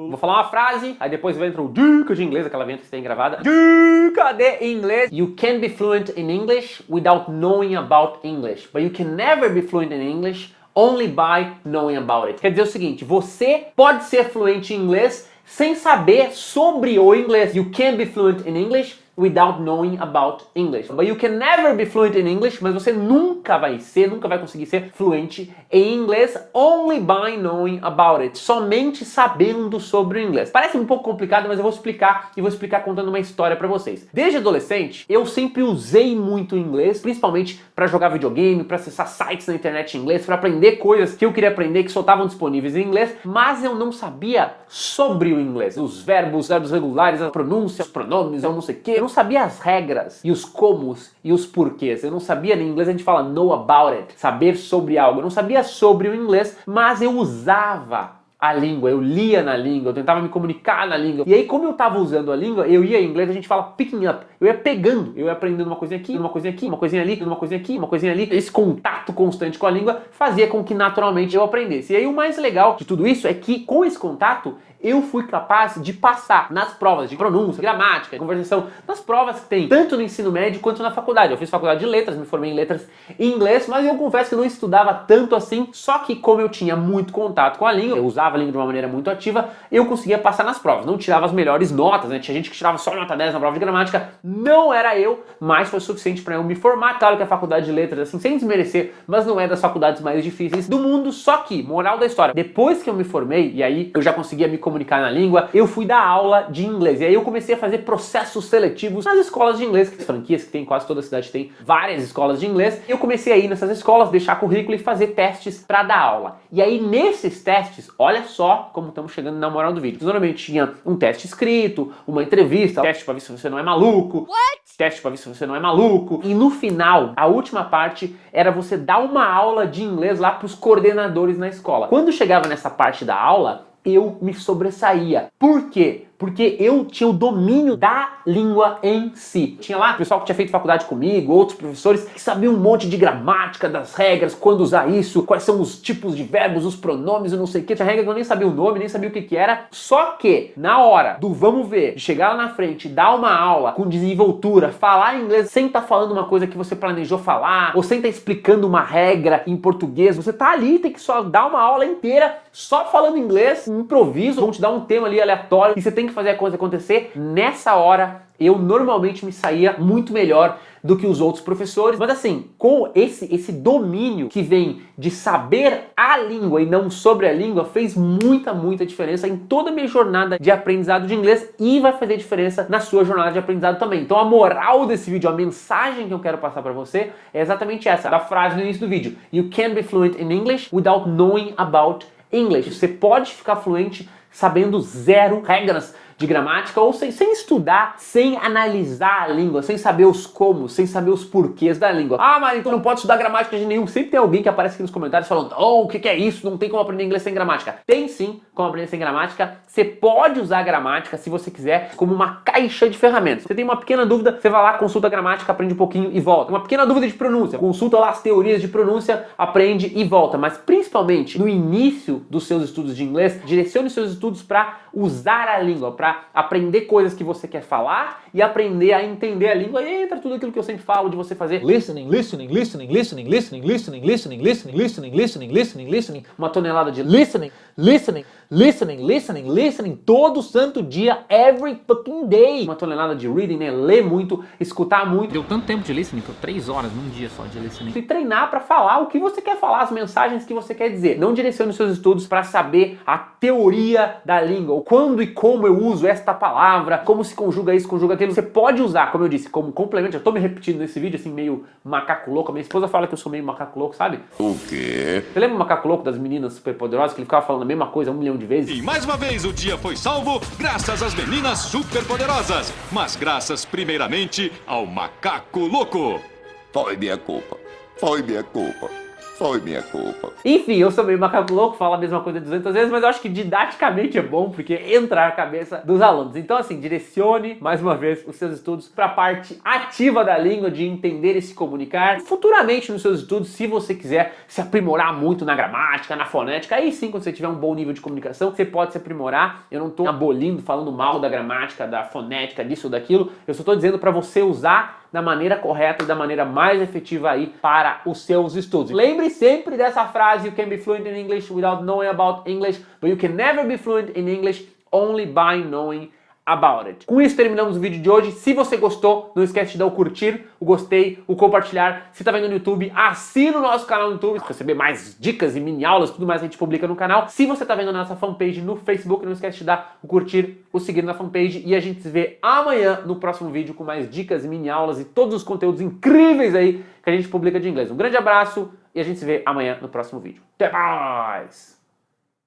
Vou falar uma frase, aí depois vai entrar o dica de inglês, aquela vinheta que você tem gravada. Dica de inglês. You can be fluent in English without knowing about English, but you can never be fluent in English only by knowing about it. Quer dizer o seguinte, você pode ser fluente em inglês sem saber sobre o inglês. You can be fluent in English without knowing about English. But you can never be fluent in English, mas você nunca vai conseguir ser fluente em inglês only by knowing about it. Somente sabendo sobre o inglês. Parece um pouco complicado, mas eu vou explicar e vou explicar contando uma história pra vocês. Desde adolescente, eu sempre usei muito o inglês, principalmente pra jogar videogame, pra acessar sites na internet em inglês, pra aprender coisas que eu queria aprender que só estavam disponíveis em inglês, mas eu não sabia sobre o inglês. Os verbos regulares, a pronúncia, os pronomes, eu não sei o quê. Eu não sabia as regras e os comos e os porquês. Eu não sabia, em inglês a gente fala know about it, saber sobre algo. Eu não sabia sobre o inglês, mas eu usava a língua, eu lia na língua, eu tentava me comunicar na língua. E aí, como eu tava usando a língua, eu ia em inglês, a gente fala picking up. Eu ia pegando, eu ia aprendendo uma coisinha aqui, uma coisinha aqui, uma coisinha ali, uma coisinha aqui, uma coisinha ali. Esse contato constante com a língua fazia com que naturalmente eu aprendesse. E aí o mais legal de tudo isso é que com esse contato eu fui capaz de passar nas provas de pronúncia, gramática, conversação, nas provas que tem tanto no ensino médio quanto na faculdade. Eu fiz faculdade de letras, me formei em letras em inglês, mas eu confesso que eu não estudava tanto assim, só que como eu tinha muito contato com a língua, eu usava a língua de uma maneira muito ativa, eu conseguia passar nas provas. Não tirava as melhores notas, né? Tinha gente que tirava só nota 10 na prova de gramática, não era eu, mas foi suficiente para eu me formar. Claro que a faculdade de letras, assim, sem desmerecer, mas não é das faculdades mais difíceis do mundo, só que, moral da história, depois que eu me formei, e aí eu já conseguia me comunicar na língua, eu fui dar aula de inglês. E aí eu comecei a fazer processos seletivos nas escolas de inglês, as franquias que tem, quase toda a cidade tem várias escolas de inglês. Eu comecei a ir nessas escolas, deixar currículo e fazer testes para dar aula. E aí nesses testes, olha só como estamos chegando na moral do vídeo. Normalmente tinha um teste escrito, uma entrevista, teste para ver se você não é maluco. Teste para ver se você não é maluco. E no final, a última parte era você dar uma aula de inglês lá para os coordenadores na escola. Quando chegava nessa parte da aula, eu me sobressaía. Por quê? Porque eu tinha o domínio da língua em si. Tinha lá pessoal que tinha feito faculdade comigo, outros professores que sabiam um monte de gramática, das regras, quando usar isso, quais são os tipos de verbos, os pronomes e não sei o que. Tinha regra que eu nem sabia o nome, nem sabia o que era. Só que, na hora do vamos ver, de chegar lá na frente, dar uma aula com desenvoltura, falar inglês sem estar falando uma coisa que você planejou falar, ou sem estar explicando uma regra em português, você tá ali, tem que só dar uma aula inteira só falando inglês, improviso, vão te dar um tema ali aleatório e você tem que fazer a coisa acontecer. Nessa hora, eu normalmente me saía muito melhor do que os outros professores. Mas assim, com esse domínio que vem de saber a língua e não sobre a língua, fez muita diferença em toda a minha jornada de aprendizado de inglês e vai fazer diferença na sua jornada de aprendizado também. Então a moral desse vídeo, a mensagem que eu quero passar para você é exatamente essa, da frase no início do vídeo. You can be fluent in English without knowing about English. Você pode ficar fluente sabendo zero regras de gramática ou sem estudar, sem analisar a língua, sem saber os como, sem saber os porquês da língua. Ah, mas então não pode estudar gramática de nenhum. Sempre tem alguém que aparece aqui nos comentários falando: oh, o que é isso? Não tem como aprender inglês sem gramática. Tem sim como aprender sem gramática. Você pode usar a gramática, se você quiser, como uma caixa de ferramentas. Você tem uma pequena dúvida, você vai lá, consulta a gramática, aprende um pouquinho e volta. Uma pequena dúvida de pronúncia, consulta lá as teorias de pronúncia, aprende e volta. Mas principalmente no início dos seus estudos de inglês, direcione os seus estudos para usar a língua, para aprender coisas que você quer falar e aprender a entender a língua. E entra tudo aquilo que eu sempre falo de você fazer listening, listening, listening, listening, listening, listening, listening, listening, listening, listening, listening, listening, uma tonelada de listening, listening, listening, listening, listening, todo santo dia, every fucking day. Uma tonelada de reading, né? Ler muito, escutar muito. Deu tanto tempo de listening, que 3 horas num dia só de listening. E treinar para falar o que você quer falar, as mensagens que você quer dizer. Não direcione os seus estudos para saber a teoria da língua, o quando e como eu uso esta palavra, como se conjuga isso, conjuga aquilo. Você pode usar, como eu disse, como complemento. Eu tô me repetindo nesse vídeo, assim, meio macaco louco. A minha esposa fala que eu sou meio macaco louco, sabe? O quê? Você lembra o macaco louco das meninas superpoderosas, que ele ficava falando a mesma coisa 1 milhão de vezes? E mais uma vez o dia foi salvo graças às meninas superpoderosas, mas graças primeiramente ao macaco louco. Foi minha culpa. Foi minha culpa. Foi minha culpa. Enfim, eu sou meio macaco louco, falo a mesma coisa 200 vezes, mas eu acho que didaticamente é bom, porque entra na cabeça dos alunos. Então assim, direcione, mais uma vez, os seus estudos para a parte ativa da língua, de entender e se comunicar. Futuramente nos seus estudos, se você quiser se aprimorar muito na gramática, na fonética, aí sim, quando você tiver um bom nível de comunicação, você pode se aprimorar. Eu não estou abolindo, falando mal da gramática, da fonética, disso ou daquilo. Eu só estou dizendo para você usar da maneira correta e da maneira mais efetiva aí para os seus estudos. Lembre sempre dessa frase: you can be fluent in English without knowing about English, but you can never be fluent in English only by knowing about it. Com isso terminamos o vídeo de hoje. Se você gostou, não esquece de dar o curtir, o gostei, o compartilhar. Se tá vendo no YouTube, assina o nosso canal no YouTube para receber mais dicas e mini aulas, tudo mais que a gente publica no canal. Se você tá vendo a nossa fanpage no Facebook, não esquece de dar o curtir, o seguir na fanpage, e a gente se vê amanhã no próximo vídeo com mais dicas, mini aulas e todos os conteúdos incríveis aí que a gente publica de inglês. Um grande abraço e a gente se vê amanhã no próximo vídeo. Até mais!